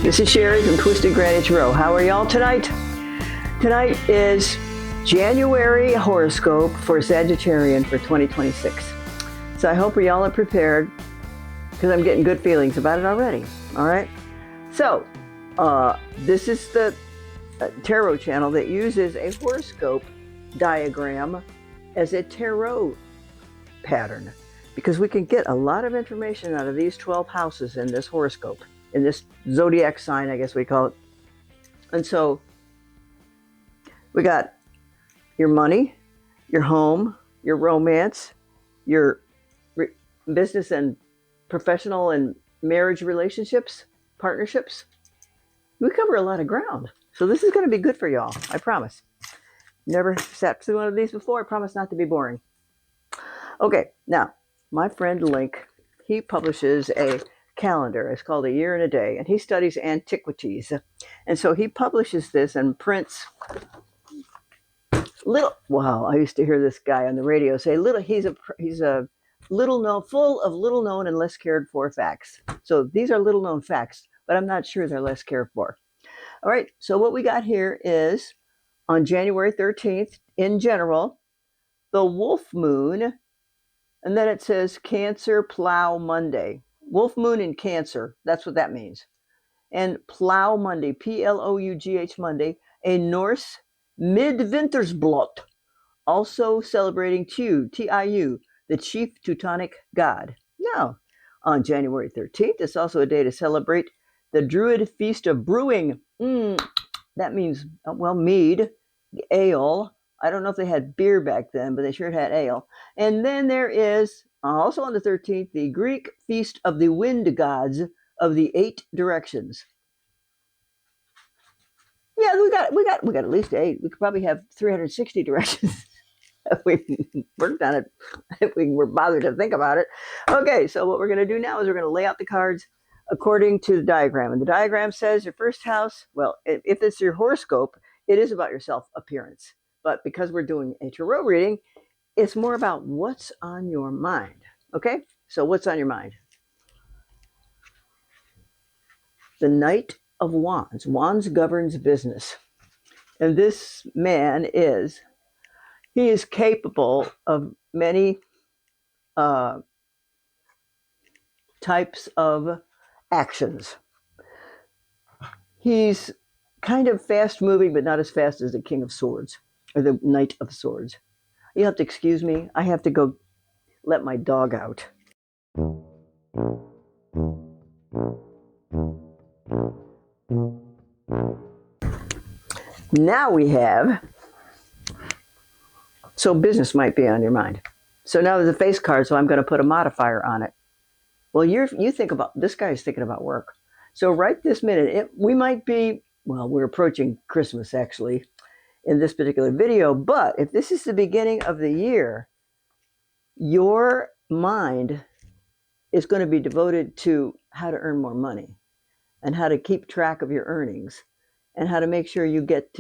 This is Sherry from Twisted Granny Tarot. How are y'all tonight? Tonight is January horoscope for Sagittarian for 2026. So I hope y'all are prepared because I'm getting good feelings about it already. All right. So this is the tarot channel that uses a horoscope diagram as a tarot pattern because we can get a lot of information out of these 12 houses in this horoscope, in this zodiac sign, I guess we call it. And so we got your money, your home, your romance, your business and professional and marriage relationships, partnerships. We cover a lot of ground. So this is going to be good for y'all, I promise. Never sat through one of these before. I promise not to be boring. Okay, now, my friend Link, he publishes a calendar. It's called A Year and a Day, and he studies antiquities. And so he publishes this and prints wow, I used to hear this guy on the radio say he's a little known, full of little known and less cared for facts. So these are little known facts, but I'm not sure they're less cared for. All right, so what we got here is on January 13th, in general, the Wolf Moon, and then it says Cancer Plow Monday. Wolf Moon in Cancer, that's what that means. And Plow Monday, Plough Monday, a Norse Midvintersblot, also celebrating Tiu, the chief Teutonic god. Now, on January 13th, it's also a day to celebrate the Druid Feast of Brewing. That means, well, mead, ale. I don't know if they had beer back then, but they sure had ale. And then there is, also on the 13th, the Greek Feast of the Wind Gods of the 8 Directions. Yeah, we got at least 8. We could probably have 360 directions if we worked on it, if we were bothered to think about it. Okay, so what we're going to do now is we're going to lay out the cards according to the diagram. And the diagram says your first house, well, if it's your horoscope, it is about your self-appearance. But because we're doing a tarot reading, it's more about what's on your mind. Okay, so what's on your mind? The Knight of Wands. Wands governs business. And this man is capable of many types of actions. He's kind of fast moving, but not as fast as the King of Swords or the Knight of Swords. You have to excuse me. I have to go let my dog out. Now we have, so business might be on your mind. So now there's a face card, so I'm going to put a modifier on it. Well, you think about, this guy's thinking about work. So right this minute, we might be, well, we're approaching Christmas actually in this particular video, but if this is the beginning of the year, your mind is going to be devoted to how to earn more money and how to keep track of your earnings and how to make sure you get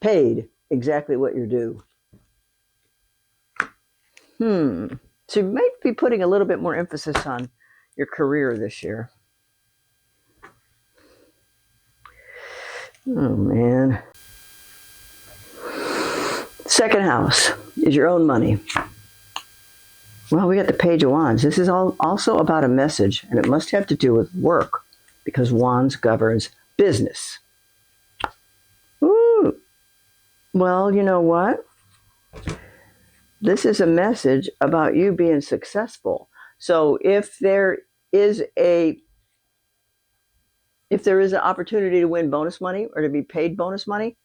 paid exactly what you're due. So you might be putting a little bit more emphasis on your career this year. Oh, man. Second house is your own money. Well, we got the Page of Wands. This is also about a message, and it must have to do with work because Wands governs business. Ooh. Well, you know what? This is a message about you being successful. So if there is an opportunity to win bonus money or to be paid bonus money,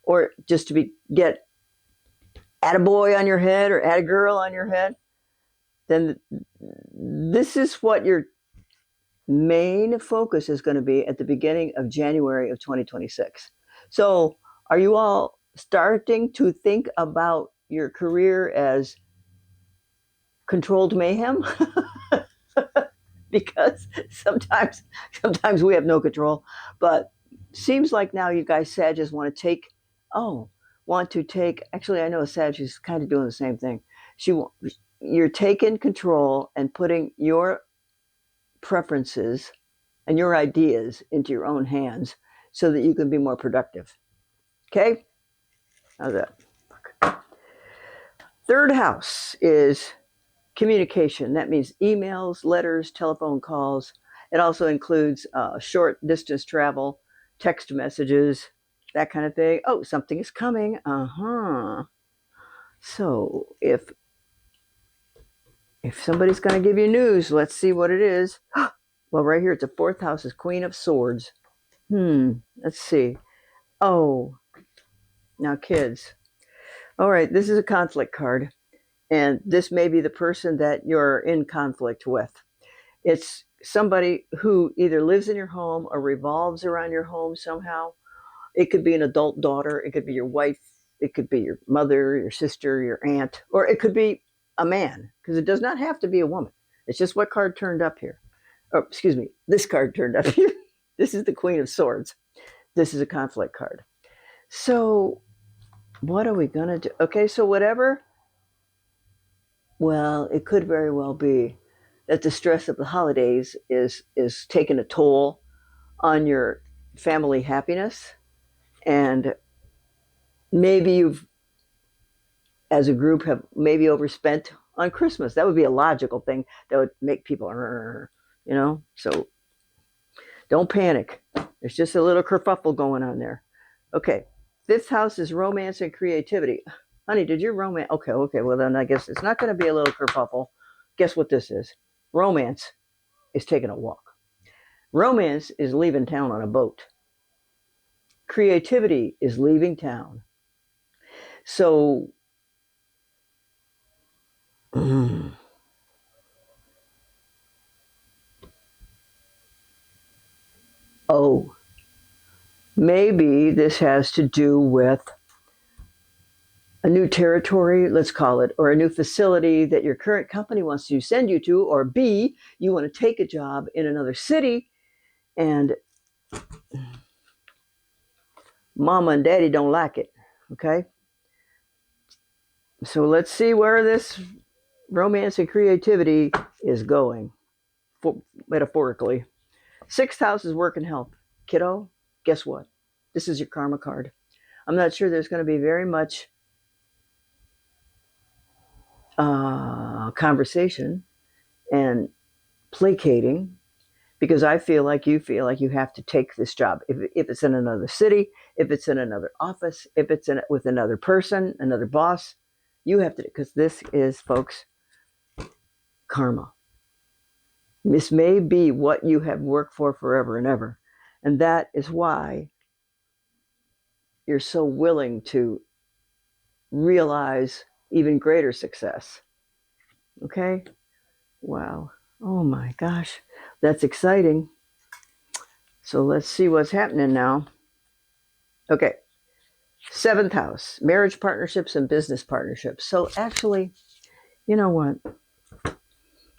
or just to get attaboy on your head or attagirl on your head, then this is what your main focus is going to be at the beginning of January of 2026. So are you all starting to think about your career as controlled mayhem? Because sometimes we have no control, but seems like now you guys Sagittarius want to take, actually I know a Sagittarius is kind of doing the same thing. You're taking control and putting your preferences and your ideas into your own hands so that you can be more productive. Okay? How's that? Third house is communication. That means emails, letters, telephone calls. It also includes short distance travel, text messages, that kind of thing. Oh, something is coming. So if somebody's going to give you news, let's see what it is. Well, right here, it's a fourth house is Queen of Swords. Let's see. Oh, now kids. All right, this is a conflict card, and this may be the person that you're in conflict with. It's somebody who either lives in your home or revolves around your home somehow. It could be an adult daughter, it could be your wife, it could be your mother, your sister, your aunt, or it could be a man, because it does not have to be a woman. It's just what card turned up here. Oh, excuse me, this card turned up here. This is the Queen of Swords. This is a conflict card. So, what are we going to do? Okay, so whatever, well, it could very well be that the stress of the holidays is taking a toll on your family happiness, and maybe you've as a group have maybe overspent on Christmas. That would be a logical thing that would make people so don't panic. There's just a little kerfuffle going on there. Okay, fifth house is romance and creativity. Honey, did you romance? Okay, well then I guess it's not going to be a little kerfuffle. Guess what this is? Romance is taking a walk. Romance is leaving town on a boat. Creativity is leaving town. So, oh, maybe this has to do with a new territory, let's call it, or a new facility that your current company wants to send you to, or B, you want to take a job in another city and mama and daddy don't like it. Okay? So let's see where this romance and creativity is going, metaphorically. Sixth house is work and health. Kiddo, guess what? This is your karma card. I'm not sure there's going to be very much conversation and placating, because I feel like you have to take this job. If it's in another city, if it's in another office, if it's with another person, another boss, you have to, because this is, folks, karma. This may be what you have worked for forever and ever. And that is why you're so willing to realize even greater success. Okay? Wow. Oh my gosh. That's exciting. So let's see what's happening now. Okay. Seventh house, marriage partnerships and business partnerships. So actually, you know what?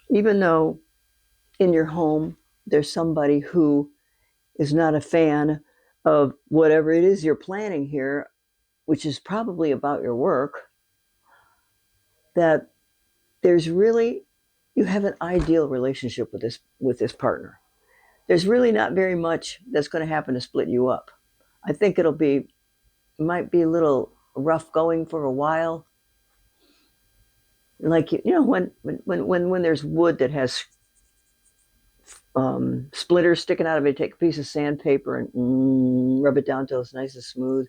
Even though in your home there's somebody who is not a fan of whatever it is you're planning here, which is probably about your work, that there's really, you have an ideal relationship with this partner. There's really not very much that's going to happen to split you up. I think it might be a little rough going for a while. Like, when there's wood that has splitters sticking out of it, take a piece of sandpaper and rub it down until it's nice and smooth.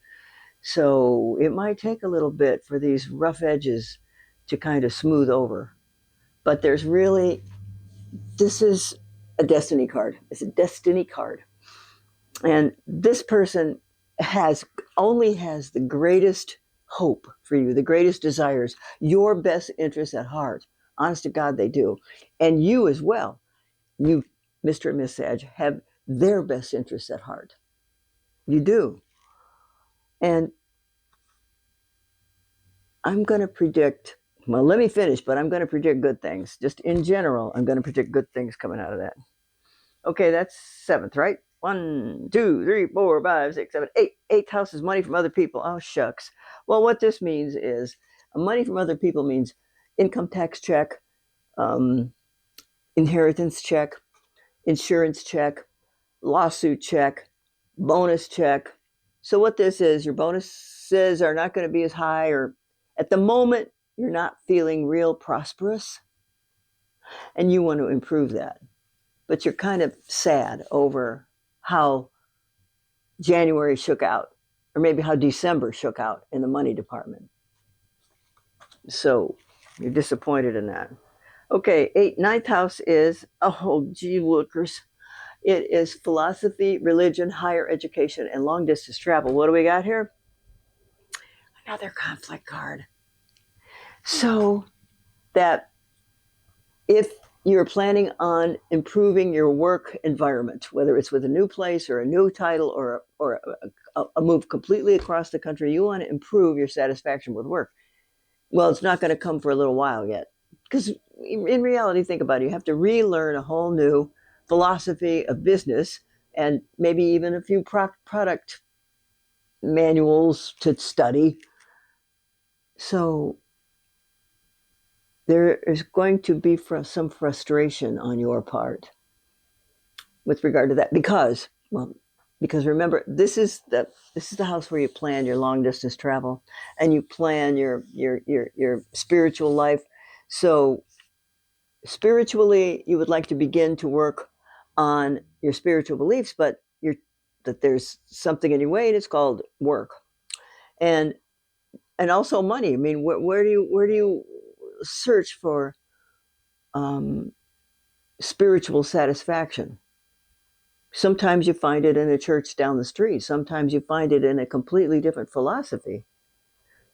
So it might take a little bit for these rough edges to kind of smooth over. But this is a destiny card. It's a destiny card. And this person only has the greatest hope for you, the greatest desires, your best interests at heart. Honest to God, they do. And you as well, you, Mr. and Miss Sag, have their best interests at heart. You do. And I'm going to predict, well, let me finish, but I'm going to predict good things. Just in general, I'm going to predict good things coming out of that. Okay, that's seventh, right? 1, 2, 3, 4, 5, 6, 7, 8. Eighth house is money from other people. Oh, shucks. Well, what this means is money from other people means income tax check, inheritance check, insurance check, lawsuit check, bonus check. So what this is, your bonuses are not going to be as high, or at the moment, you're not feeling real prosperous and you want to improve that. But you're kind of sad over how January shook out, or maybe how December shook out in the money department. So you're disappointed in that. Okay, ninth house is, oh, gee, lookers. It is philosophy, religion, higher education, and long distance travel. What do we got here? Another conflict card. So that if you're planning on improving your work environment, whether it's with a new place or a new title or a move completely across the country, you want to improve your satisfaction with work. Well, it's not going to come for a little while yet. Because in reality, think about it, you have to relearn a whole new philosophy of business and maybe even a few product manuals to study. So there is going to be some frustration on your part with regard to that because remember, this is the house where you plan your long distance travel and you plan your spiritual life. So spiritually, you would like to begin to work on your spiritual beliefs, but that there's something in your way, and it's called work, and also money. I mean, where do you search for spiritual satisfaction? Sometimes you find it in a church down the street. Sometimes you find it in a completely different philosophy.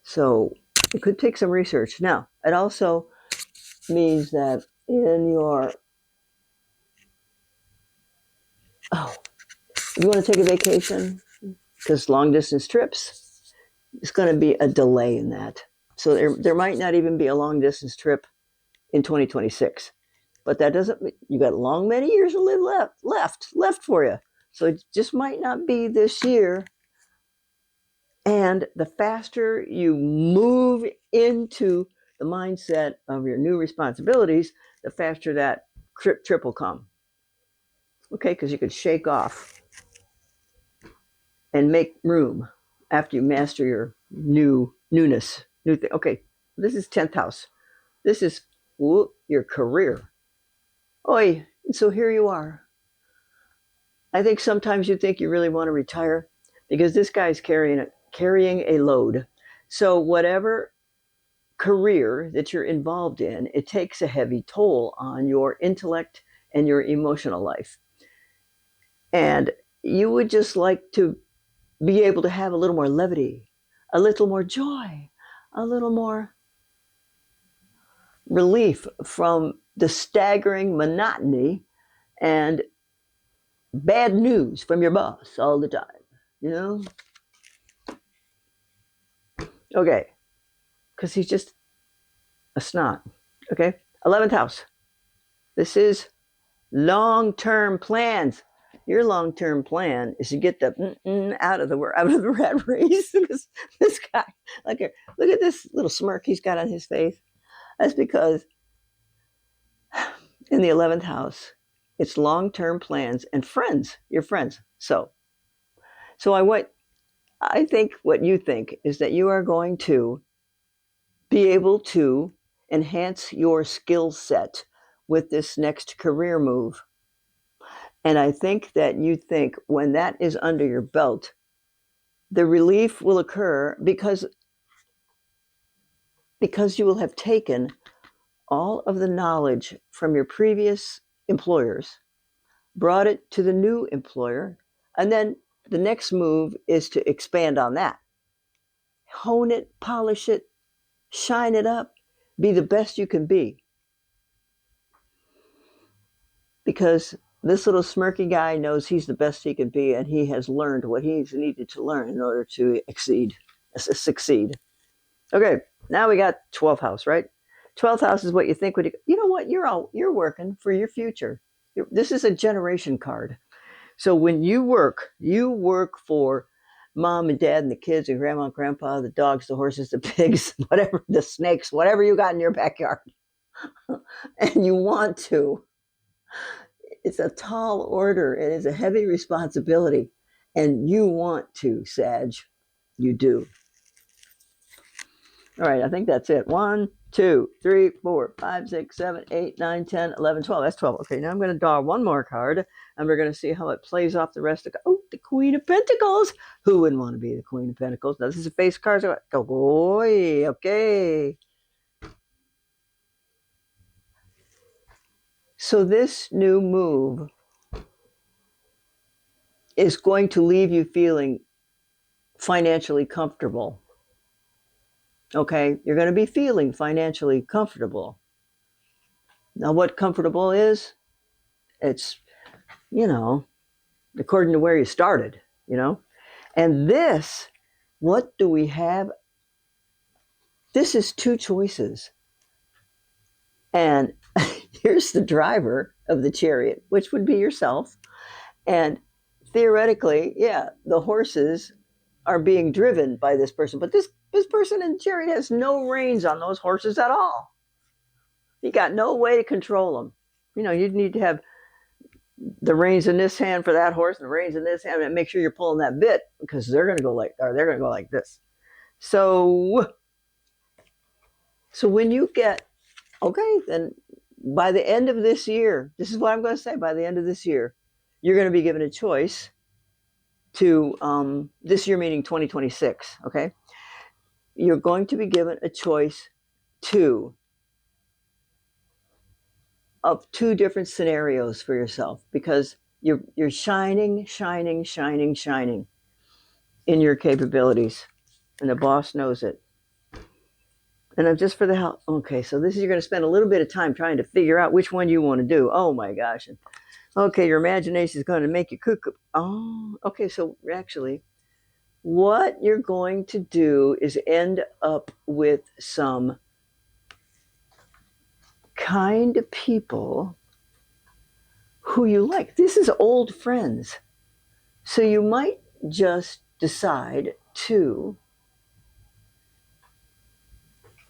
So it could take some research. Now, it also means that in your if you want to take a vacation, because long distance trips, it's going to be a delay in that. So there might not even be a long distance trip in 2026. But that doesn't, you got long many years to live left for you. So it just might not be this year. And the faster you move into the mindset of your new responsibilities, the faster that trip will come. Okay, because you could shake off and make room after you master your newness, new thing. Okay, this is 10th house. This is your career. Oi, so here you are. I think sometimes you think you really want to retire because this guy's carrying a load. So whatever career that you're involved in, it takes a heavy toll on your intellect and your emotional life. And you would just like to be able to have a little more levity, a little more joy, a little more relief from the staggering monotony and bad news from your boss all the time, you know? Okay, because he's just a snot. Okay, 11th house. This is long-term plans. Your long-term plan is to get the out of the rat race. Because this guy, look at this little smirk he's got on his face. That's because in the 11th house, it's long-term plans and friends, your friends. So I think what you think is that you are going to be able to enhance your skill set with this next career move. And I think that you think when that is under your belt, the relief will occur because you will have taken all of the knowledge from your previous employers, brought it to the new employer, and then the next move is to expand on that. Hone it, polish it, shine it up, be the best you can be. Because this little smirky guy knows he's the best he can be, and he has learned what he's needed to learn in order to succeed. Okay, now we got 12th house, right? 12th house is what you think when you know what, you're working for your future. This is a generation card. So when you work for mom and dad and the kids and grandma and grandpa, the dogs, the horses, the pigs, whatever, the snakes, whatever you got in your backyard. And you want to it's a tall order. It is a heavy responsibility. And you want to, Sag. You do. All right, I think that's it. 1, 2, 3, 4, 5, 6, 7, 8, 9, 10, 11, 12. That's 12. Okay, now I'm going to draw one more card, and we're going to see how it plays off the rest of. Oh, the Queen of Pentacles. Who wouldn't want to be the Queen of Pentacles? Now, this is a face card. So go, boy. Okay. So this new move is going to leave you feeling financially comfortable. Okay, you're going to be feeling financially comfortable. Now, what comfortable is, it's, according to where you started, And this, what do we have? This is two choices. And here's the driver of the chariot, which would be yourself. And theoretically, yeah, the horses are being driven by this person. But this person in the chariot has no reins on those horses at all. You got no way to control them. You'd need to have the reins in this hand for that horse and the reins in this hand, and make sure you're pulling that bit, because they're going to go like this. So when you get, okay, then by the end of this year, this is what I'm going to say, by the end of this year, you're going to be given a choice to, this year meaning 2026, okay? You're going to be given a choice of two different scenarios for yourself, because you're shining in your capabilities, and the boss knows it. And I'm just for the help. Okay, so this is, you're going to spend a little bit of time trying to figure out which one you want to do. Oh my gosh. And, okay, your imagination is going to make you cuckoo. Oh, okay, so actually, what you're going to do is end up with some kind of people who you like. This is old friends. So you might just decide to,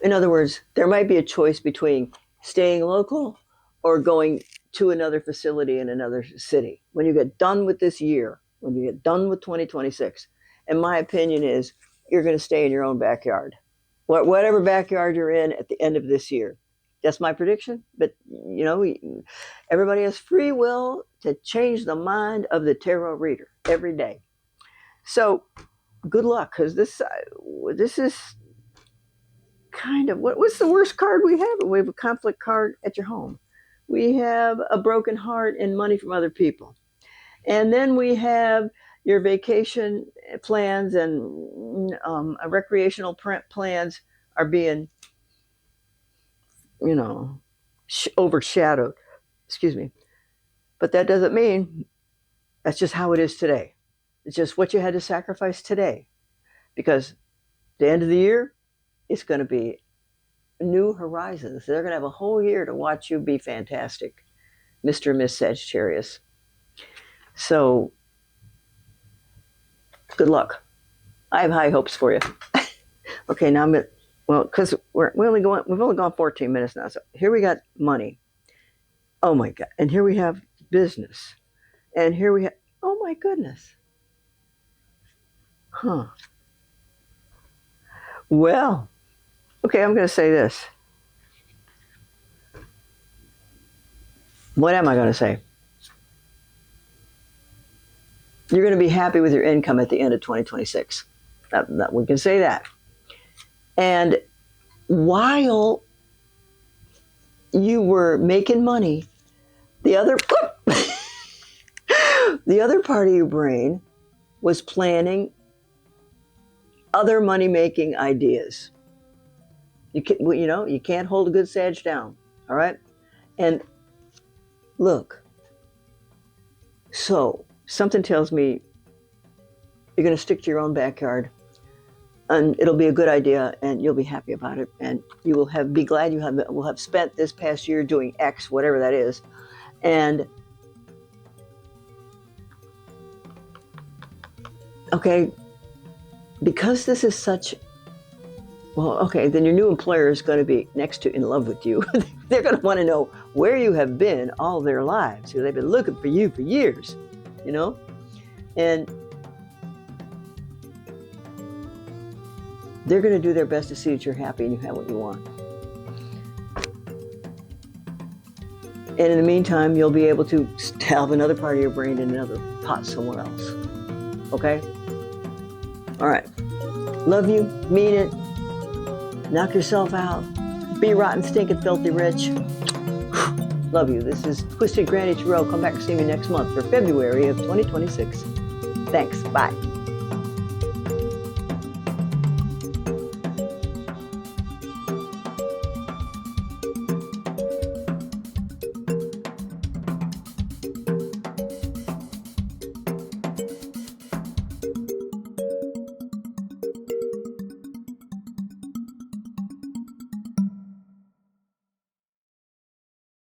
in other words, there might be a choice between staying local or going to another facility in another city. When you get done with this year, when you get done with 2026, and my opinion is you're going to stay in your own backyard, whatever backyard you're in at the end of this year. That's my prediction. But, everybody has free will to change the mind of the tarot reader every day. So good luck, because this is kind of, what's the worst card we have? We have a conflict card at your home. We have a broken heart and money from other people. And then we have your vacation plans and recreational plans are being, overshadowed. Excuse me. But that doesn't mean that's just how it is today. It's just what you had to sacrifice today. Because the end of the year, it's going to be new horizons. They're going to have a whole year to watch you be fantastic, Mr. and Miss Sagittarius. So, good luck. I have high hopes for you. Okay, now because we've only gone 14 minutes now. So here we got money. Oh my God! And here we have business, and here we have. Oh my goodness. Huh. Well, okay. I'm going to say this. What am I going to say? You're going to be happy with your income at the end of 2026. We can say that. And while you were making money, the other part of your brain was planning other money-making ideas. You can't hold a good Sag down, all right? And look, so something tells me you're going to stick to your own backyard, and it'll be a good idea, and you'll be happy about it, and you will be glad you will have spent this past year doing X, whatever that is. And okay, because this is such Well, okay, then your new employer is going to be next to in love with you. They're going to want to know where you have been all their lives. They've been looking for you for years, you know? And they're going to do their best to see that you're happy and you have what you want. And in the meantime, you'll be able to have another part of your brain in another pot somewhere else. Okay? All right. Love you. Mean it. Knock yourself out. Be rotten, stinking, filthy rich. Love you. This is Twisted Granny Tarot. Come back and see me next month for February of 2026. Thanks. Bye.